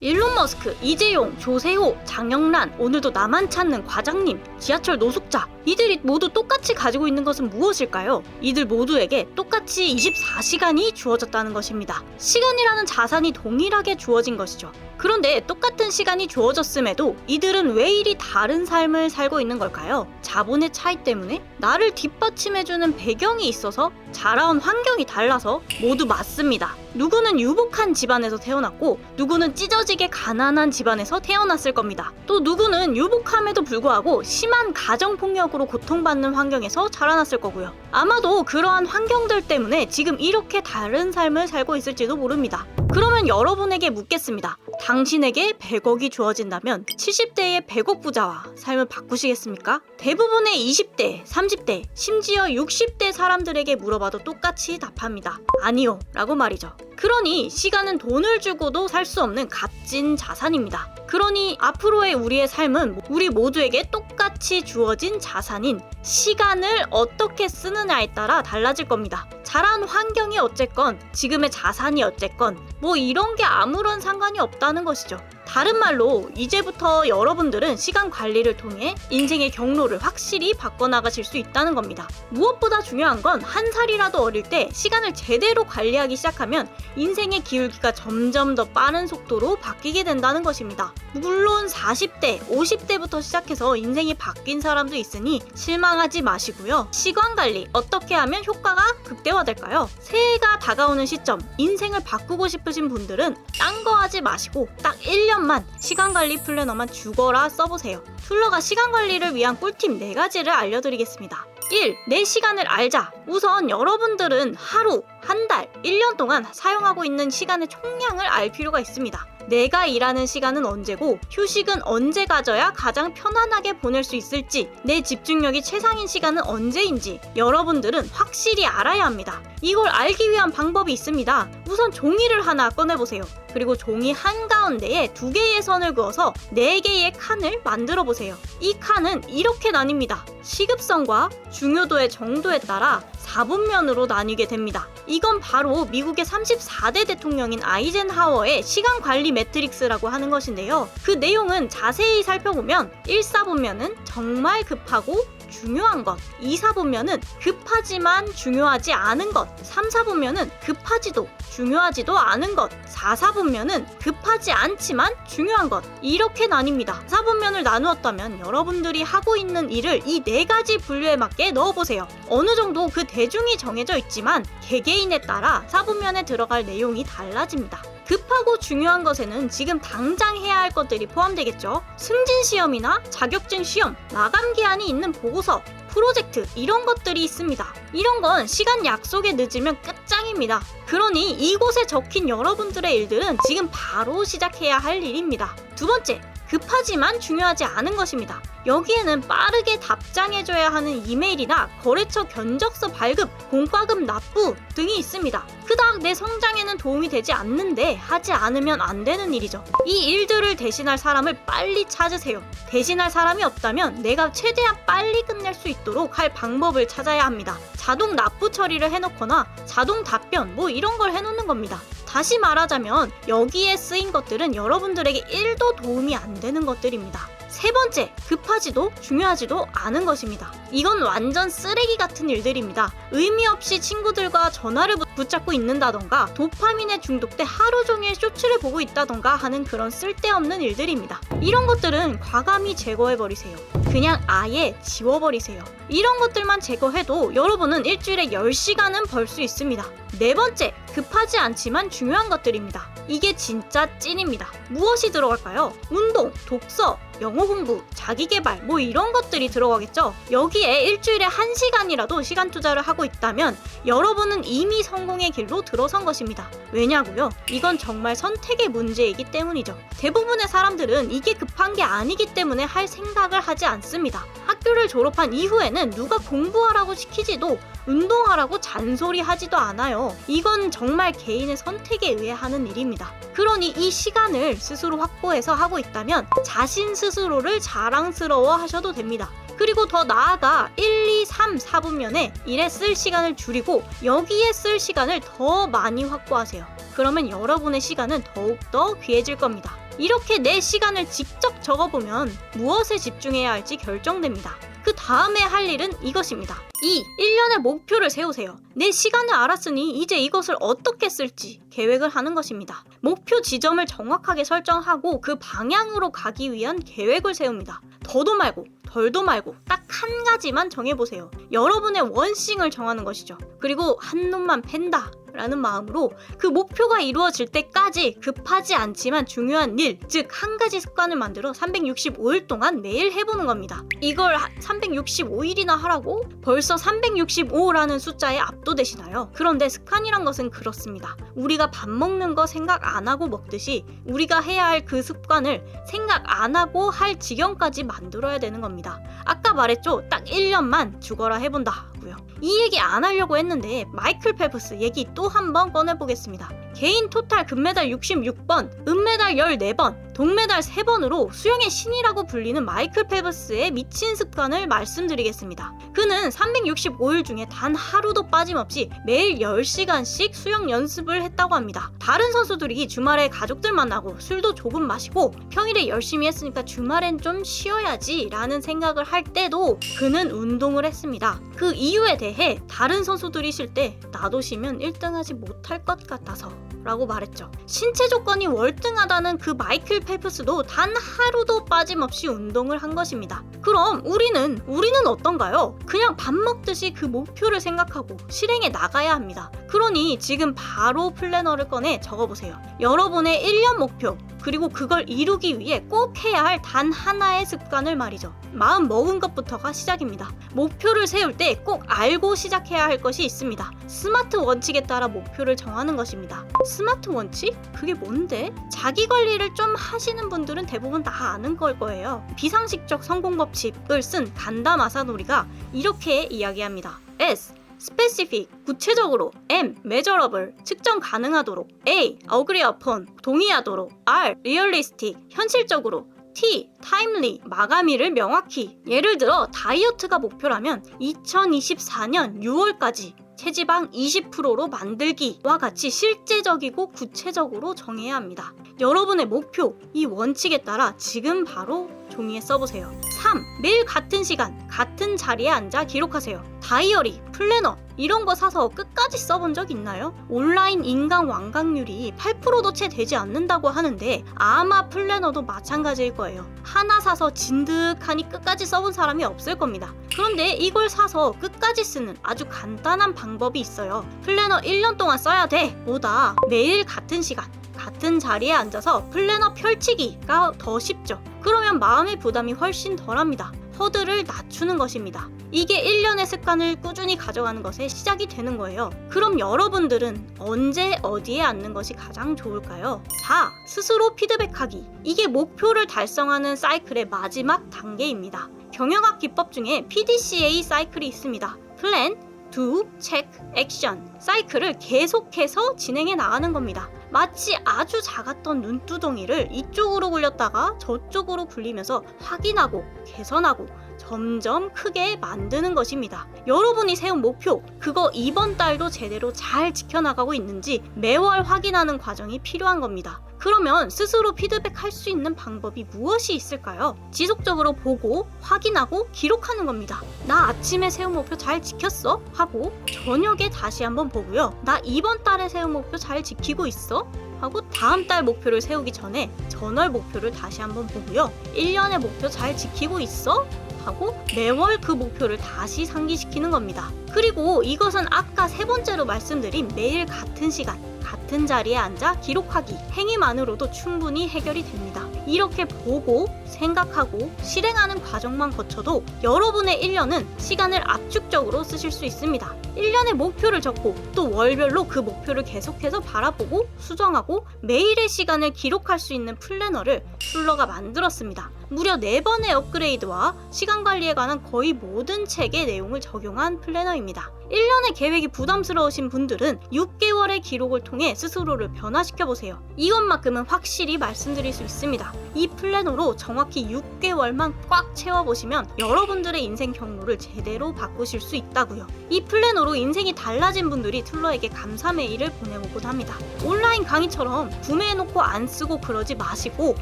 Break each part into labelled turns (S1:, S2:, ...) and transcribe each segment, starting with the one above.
S1: 일론 머스크, 이재용, 조세호, 장영란, 오늘도 나만 찾는 과장님, 지하철 노숙자, 이들이 모두 똑같이 가지고 있는 것은 무엇일까요? 이들 모두에게 똑같이 24시간이 주어졌다는 것입니다. 시간이라는 자산이 동일하게 주어진 것이죠. 그런데 똑같은 시간이 주어졌음에도 이들은 왜 이리 다른 삶을 살고 있는 걸까요? 자본의 차이 때문에? 나를 뒷받침해주는 배경이 있어서? 자라온 환경이 달라서? 모두 맞습니다. 누구는 유복한 집안에서 태어났고 누구는 찢어지게 가난한 집안에서 태어났을 겁니다. 또 누구는 유복함에도 불구하고 심한 가정폭력으로 고통받는 환경에서 자라났을 거고요. 아마도 그러한 환경들 때문에 지금 이렇게 다른 삶을 살고 있을지도 모릅니다. 그러면 여러분에게 묻겠습니다. 당신에게 100억이 주어진다면 70대의 100억 부자와 삶을 바꾸시겠습니까? 대부분의 20대, 30대, 심지어 60대 사람들에게 물어봐도 똑같이 답합니다. 아니요 라고 말이죠. 그러니 시간은 돈을 주고도 살 수 없는 값진 자산입니다. 그러니 앞으로의 우리의 삶은 우리 모두에게 똑같이 주어진 자산인 시간을 어떻게 쓰느냐에 따라 달라질 겁니다. 자란 환경이 어쨌건 지금의 자산이 어쨌건 뭐 이런 게 아무런 상관이 없다는 것이죠. 다른 말로 이제부터 여러분들은 시간 관리를 통해 인생의 경로를 확실히 바꿔나가실 수 있다는 겁니다. 무엇보다 중요한 건 한 살이라도 어릴 때 시간을 제대로 관리하기 시작하면 인생의 기울기가 점점 더 빠른 속도로 바뀌게 된다는 것입니다. 물론 40대, 50대부터 시작해서 인생이 바뀐 사람도 있으니 실망하지 마시고요. 시간 관리 어떻게 하면 효과가 극대화될까요? 새해가 다가오는 시점, 인생을 바꾸고 싶으신 분들은 딴 거 하지 마시고 딱 1년만 시간관리 플래너만 죽어라 써보세요. 툴러가 시간관리를 위한 꿀팁 4가지를 알려드리겠습니다. 1. 내 시간을 알자. 우선 여러분들은 하루, 한 달, 1년 동안 사용하고 있는 시간의 총량을 알 필요가 있습니다. 내가 일하는 시간은 언제고 휴식은 언제 가져야 가장 편안하게 보낼 수 있을지, 내 집중력이 최상인 시간은 언제인지 여러분들은 확실히 알아야 합니다. 이걸 알기 위한 방법이 있습니다. 우선 종이를 하나 꺼내보세요. 그리고 종이 한가운데에 2개의 선을 그어서 4개의 칸을 만들어 보세요. 이 칸은 이렇게 나뉩니다. 시급성과 중요도의 정도에 따라 4분면으로 나뉘게 됩니다. 이건 바로 미국의 34대 대통령인 아이젠하워의 시간관리 매트릭스라고 하는 것인데요. 그 내용은 자세히 살펴보면 1사분면은 정말 급하고 중요한 것, 2사분면은 급하지만 중요하지 않은 것, 3사분면은 급하지도 중요하지도 않은 것, 4사분면은 급하지 않지만 중요한 것, 이렇게 나뉩니다. 4분면을 나누었다면 여러분들이 하고 있는 일을 이 4가지 분류에 맞게 넣어보세요. 어느 정도 그 대중이 정해져 있지만 개개인에 따라 4분면에 들어갈 내용이 달라집니다. 급하고 중요한 것에는 지금 당장 해야 할 것들이 포함되겠죠. 승진 시험이나 자격증 시험, 마감 기한이 있는 보고서, 프로젝트 이런 것들이 있습니다. 이런 건 시간 약속에 늦으면 끝장입니다. 그러니 이곳에 적힌 여러분들의 일들은 지금 바로 시작해야 할 일입니다. 2번째, 급하지만 중요하지 않은 것입니다. 여기에는 빠르게 답장해줘야 하는 이메일이나 거래처 견적서 발급, 공과금 납부 등이 있습니다. 그닥 내 성장에는 도움이 되지 않는데 하지 않으면 안 되는 일이죠. 이 일들을 대신할 사람을 빨리 찾으세요. 대신할 사람이 없다면 내가 최대한 빨리 끝낼 수 있도록 할 방법을 찾아야 합니다. 자동 납부 처리를 해놓거나 자동 답변 뭐 이런 걸 해놓는 겁니다. 다시 말하자면 여기에 쓰인 것들은 여러분들에게 1도 도움이 안 되는 것들입니다. 3번째, 급하지도 중요하지도 않은 것입니다. 이건 완전 쓰레기 같은 일들입니다. 의미 없이 친구들과 전화를 붙잡고 있는다던가 도파민에 중독돼 하루 종일 쇼츠를 보고 있다던가 하는 그런 쓸데없는 일들입니다. 이런 것들은 과감히 제거해버리세요. 그냥 아예 지워버리세요. 이런 것들만 제거해도 여러분은 일주일에 10시간은 벌 수 있습니다. 4번째, 급하지 않지만 중요한 것들입니다. 이게 진짜 찐입니다. 무엇이 들어갈까요? 운동, 독서, 영어 공부, 자기개발 뭐 이런 것들이 들어가겠죠. 여기에 일주일에 1시간이라도 시간 투자를 하고 있다면 여러분은 이미 성공의 길로 들어선 것입니다. 왜냐고요? 이건 정말 선택의 문제이기 때문이죠. 대부분의 사람들은 이게 급한 게 아니기 때문에 할 생각을 하지 않습니다. 학교를 졸업한 이후에는 누가 공부하라고 시키지도 운동하라고 잔소리하지도 않아요. 이건 정말 개인의 선택에 의해 하는 일입니다. 그러니 이 시간을 스스로 확보해서 하고 있다면 자신 스스로를 자랑스러워 하셔도 됩니다. 그리고 더 나아가 1, 2, 3, 4분면에 일에 쓸 시간을 줄이고 여기에 쓸 시간을 더 많이 확보하세요. 그러면 여러분의 시간은 더욱더 귀해질 겁니다. 이렇게 내 시간을 직접 적어보면 무엇에 집중해야 할지 결정됩니다. 그 다음에 할 일은 이것입니다. 2. 1년의 목표를 세우세요. 내 시간을 알았으니 이제 이것을 어떻게 쓸지 계획을 하는 것입니다. 목표 지점을 정확하게 설정하고 그 방향으로 가기 위한 계획을 세웁니다. 더도 말고 덜도 말고 딱 한 가지만 정해보세요. 여러분의 원싱을 정하는 것이죠. 그리고 한 놈만 팬다 라는 마음으로 그 목표가 이루어질 때까지 급하지 않지만 중요한 일, 즉 한 가지 습관을 만들어 365일 동안 매일 해보는 겁니다. 이걸 365일이나 하라고? 벌써 365라는 숫자에 압도되시나요? 그런데 습관이란 것은 그렇습니다. 우리가 밥 먹는 거 생각 안 하고 먹듯이 우리가 해야 할 그 습관을 생각 안 하고 할 지경까지 만들어야 되는 겁니다. 아까 말했죠? 딱 1년만 죽어라 해본다고요. 이 얘기 안 하려고 했는데 마이클 펠프스 얘기 또 한 번 꺼내보겠습니다. 개인 토탈 금메달 66번, 은메달 14번, 동메달 3번으로 수영의 신이라고 불리는 마이클 펠프스의 미친 습관을 말씀드리겠습니다. 그는 365일 중에 단 하루도 빠짐없이 매일 10시간씩 수영 연습을 했다고 합니다. 다른 선수들이 주말에 가족들 만나고 술도 조금 마시고 평일에 열심히 했으니까 주말엔 좀 쉬어야지 라는 생각을 할 때도 그는 운동을 했습니다. 그 이유에 대해 다른 선수들이 쉴 때 나도 쉬면 1등하지 못할 것 같아서 라고 말했죠. 신체 조건이 월등하다는 그 마이클 펠프스도 단 하루도 빠짐없이 운동을 한 것입니다. 그럼 우리는 어떤가요? 그냥 밥 먹듯이 그 목표를 생각하고 실행에 나가야 합니다. 그러니 지금 바로 플래너를 꺼내 적어보세요. 여러분의 1년 목표, 그리고 그걸 이루기 위해 꼭 해야 할 단 하나의 습관을 말이죠. 마음 먹은 것부터가 시작입니다. 목표를 세울 때 꼭 알고 시작해야 할 것이 있습니다. 스마트 원칙에 따라 목표를 정하는 것입니다. 스마트 원칙? 그게 뭔데? 자기 관리를 좀 하시는 분들은 대부분 다 아는 걸 거예요. 비상식적 성공 법칙을 쓴 간다 마사노리가 이렇게 이야기합니다. S. specific, 구체적으로. M. measurable, 측정 가능하도록. A. agree upon, 동의하도록. R. realistic, 현실적으로. T. timely, 마감일을 명확히. 예를 들어 다이어트가 목표라면 2024년 6월까지 체지방 20%로 만들기와 같이 실제적이고 구체적으로 정해야 합니다. 여러분의 목표, 이 원칙에 따라 지금 바로 종이에 써보세요. 3. 매일 같은 시간, 같은 자리에 앉아 기록하세요. 다이어리, 플래너 이런 거 사서 끝까지 써본 적 있나요? 온라인 인강 완강률이 8%도 채 되지 않는다고 하는데 아마 플래너도 마찬가지일 거예요. 하나 사서 진득하니 끝까지 써본 사람이 없을 겁니다. 그런데 이걸 사서 끝까지 쓰는 아주 간단한 방법이 있어요. 플래너 1년 동안 써야 돼 보다 매일 같은 시간 같은 자리에 앉아서 플래너 펼치기가 더 쉽죠. 그러면 마음의 부담이 훨씬 덜합니다. 허들을 낮추는 것입니다. 이게 1년의 습관을 꾸준히 가져가는 것의 시작이 되는 거예요. 그럼 여러분들은 언제 어디에 앉는 것이 가장 좋을까요? 4. 스스로 피드백하기. 이게 목표를 달성하는 사이클의 마지막 단계입니다. 경영학 기법 중에 PDCA 사이클이 있습니다. Plan, Do, Check, Action. 사이클을 계속해서 진행해 나가는 겁니다. 마치 아주 작았던 눈두덩이를 이쪽으로 굴렸다가 저쪽으로 굴리면서 확인하고 개선하고 점점 크게 만드는 것입니다. 여러분이 세운 목표, 그거 이번 달도 제대로 잘 지켜나가고 있는지 매월 확인하는 과정이 필요한 겁니다. 그러면 스스로 피드백할 수 있는 방법이 무엇이 있을까요? 지속적으로 보고 확인하고 기록하는 겁니다. 나 아침에 세운 목표 잘 지켰어? 하고 저녁에 다시 한번 보고요. 나 이번 달에 세운 목표 잘 지키고 있어? 하고 다음 달 목표를 세우기 전에 전월 목표를 다시 한번 보고요. 1년의 목표 잘 지키고 있어? 하고 매월 그 목표를 다시 상기시키는 겁니다. 그리고 이것은 아까 세 번째로 말씀드린 매일 같은 시간 같은 자리에 앉아 기록하기 행위만으로도 충분히 해결이 됩니다. 이렇게 보고 생각하고 실행하는 과정만 거쳐도 여러분의 1년은 시간을 압축적으로 쓰실 수 있습니다. 1년의 목표를 적고 또 월별로 그 목표를 계속해서 바라보고 수정하고 매일의 시간을 기록할 수 있는 플래너를 술러가 만들었습니다. 무려 4번의 업그레이드와 시간 관리에 관한 거의 모든 책의 내용을 적용한 플래너입니다. 1년의 계획이 부담스러우신 분들은 6개월의 기록을 통해 스스로를 변화시켜보세요. 이것만큼은 확실히 말씀드릴 수 있습니다. 이 플래너로 정확히 6개월만 꽉 채워보시면 여러분들의 인생 경로를 제대로 바꾸실 수 있다고요. 이 플래너로 인생이 달라진 분들이 툴러에게 감사 메일을 보내오곤 합니다. 온라인 강의처럼 구매해놓고 안 쓰고 그러지 마시고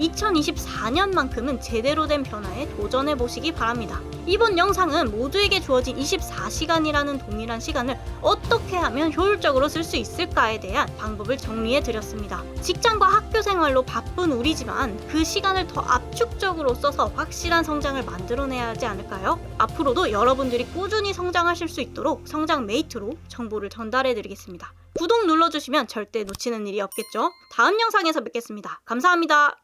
S1: 2024년만큼은 제대로 된 변화에 도전해보시기 바랍니다. 이번 영상은 모두에게 주어진 24시간이라는 동일한 시간을 어떻게 하면 효율적으로 쓸 수 있을까에 대한 방법을 정리해 드렸습니다. 직장과 학교 생활로 바쁜 우리지만 그 시간을 더 압축적으로 써서 확실한 성장을 만들어내야 하지 않을까요? 앞으로도 여러분들이 꾸준히 성장하실 수 있도록 성장 메이트로 정보를 전달해 드리겠습니다. 구독 눌러주시면 절대 놓치는 일이 없겠죠? 다음 영상에서 뵙겠습니다. 감사합니다.